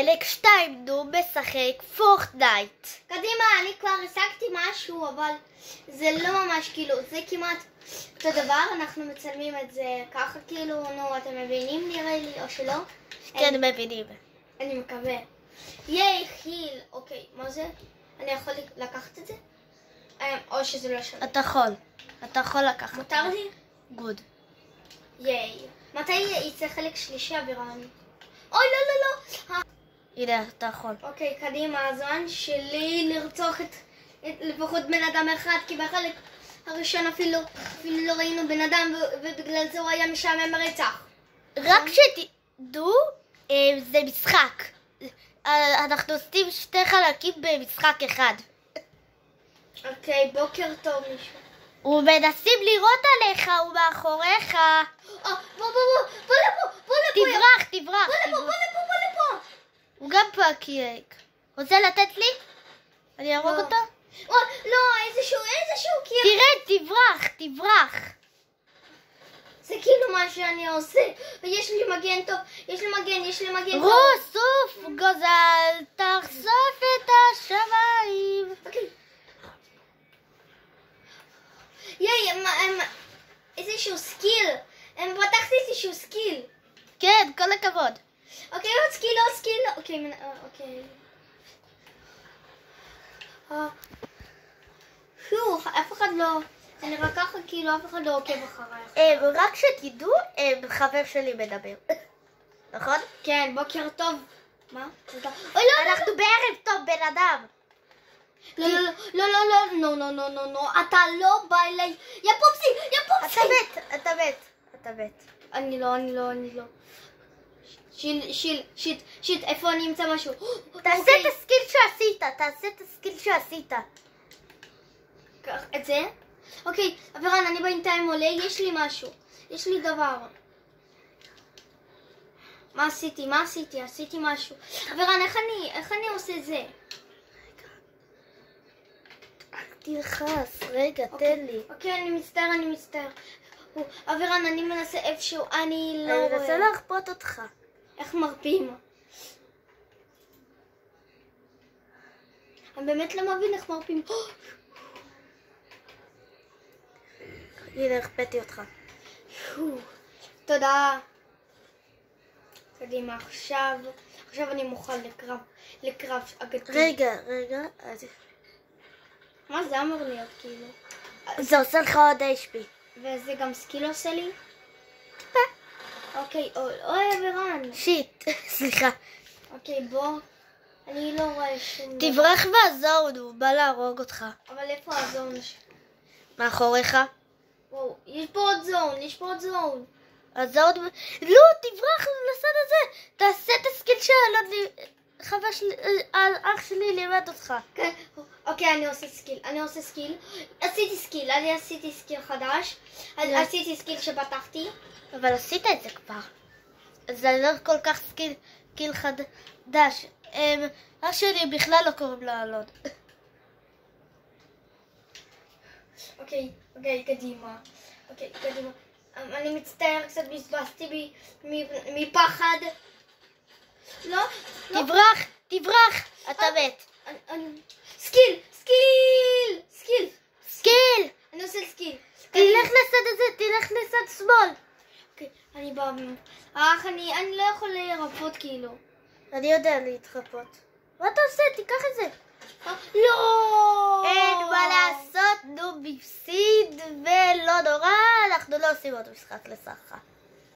חלק 2, נו משחק פורטנייט. קדימה, אני כבר השגתי משהו, אבל זה לא ממש כאילו, זה כמעט אותו דבר, אנחנו מצלמים את זה ככה כאילו, נו, אתם מבינים נראה לי, או שלא? כן, מבינים. אני מקווה. ייי, חיל, אוקיי, מה זה? אני יכול לקחת את זה? או שזה לא שווה. אתה יכול לקחת. מותר לי? גוד. ייי. מתי יצא חלק שלישי, אבירן? אוי, לא. הנה, אתה יכול. אוקיי, קדימה, הזמן שלי לרצוח את לפחות בן אדם אחד, כי בחלק הראשון אפילו לא ראינו בן אדם, ובגלל זה הוא היה משעמם הרצח. רק שתדעו, זה משחק. אנחנו עושים 2 חלקים במשחק אחד. אוקיי, בוקר טוב מישהו. ומנסים לירות עליך, הוא מאחוריך. בוא לפה. תברח. בוא לפה. הוא גם פאקייק. רוצה לתת לי? אני ארוג אותו? לא, איזשהו קיר. תראה, תברח. זה כאילו מה שאני עושה. ויש לי מגן טוב. יש לי מגן טוב. רוסוף גוזל, תחשוף את השמיים. אוקיי. ייי, איזשהו סקיל. פתחתי איזשהו סקיל. כן, כל הכבוד. אוקיי, עוד סקיל. אוקיי. אף אחד לא... אני רק ככה כאילו אף אחד לא עוקב אחריי. רק שתדעו, חבר שלי מדבר. נכון? כן, בוקר טוב. מה? אנחנו בערב טוב, בן אדם. לא, אתה לא בא אליי. יא פופסי. אתה מת. אני לא. שיט, איפה אני אמצא משהו? תעשה את הסקיל שעשית. את זה? אוקיי, אבירן, אני בינתיים עולה, יש לי משהו. יש לי דבר. מה עשיתי? עשיתי משהו. אבירן, איך אני עושה את זה? תלחץ, רגע, תן לי. אוקיי, אני מצטער. אבירן, אני מנסה איפשהו, אני לא רואה. אני רוצה להכפות אותך. איך מרפים? אני באמת לא מבין איך מרפים. הנה, הכפתי אותך. תודה. קדימה, עכשיו אני מוכן לקרב אגתי. רגע. מה זה אמור להיות כאילו? זה עושה לך עוד HP. וזה גם סקיל עושה לי? אוקיי, אוי אבירן. שיט, סליחה. אוקיי, בוא. אני לא רואה שום... תברח מהזון, הוא בא להרוג אותך. אבל איפה הזון? מאחוריך. וואו, יש פה עוד זון. הזון... לא, תברח לצד הזה. תעשה את הסקיל אח שלי לימד אותך. כן, אוקיי, אני עושה סקיל. עשיתי סקיל חדש. עשיתי סקיל שפתחתי. אבל עשית את זה כבר. זה לא כל כך סקיל חדש. אח שלי בכלל לא קוראים לעלות. אוקיי, קדימה. אני מצטער, קצת בזבזתי מפחד. לא. תברח, אתה מת. סקיל. אני עושה סקיל. תלך לצד הזה, תלך לצד שמאל. אוקיי, אני באה. אני לא יכול לרפות כאילו. אני יודע להתחפות. מה אתה עושה? תיקח את זה. לא! אין מה לעשות, נו, בפסיד ולא נורא, אנחנו לא עושים עוד משחק לשחק.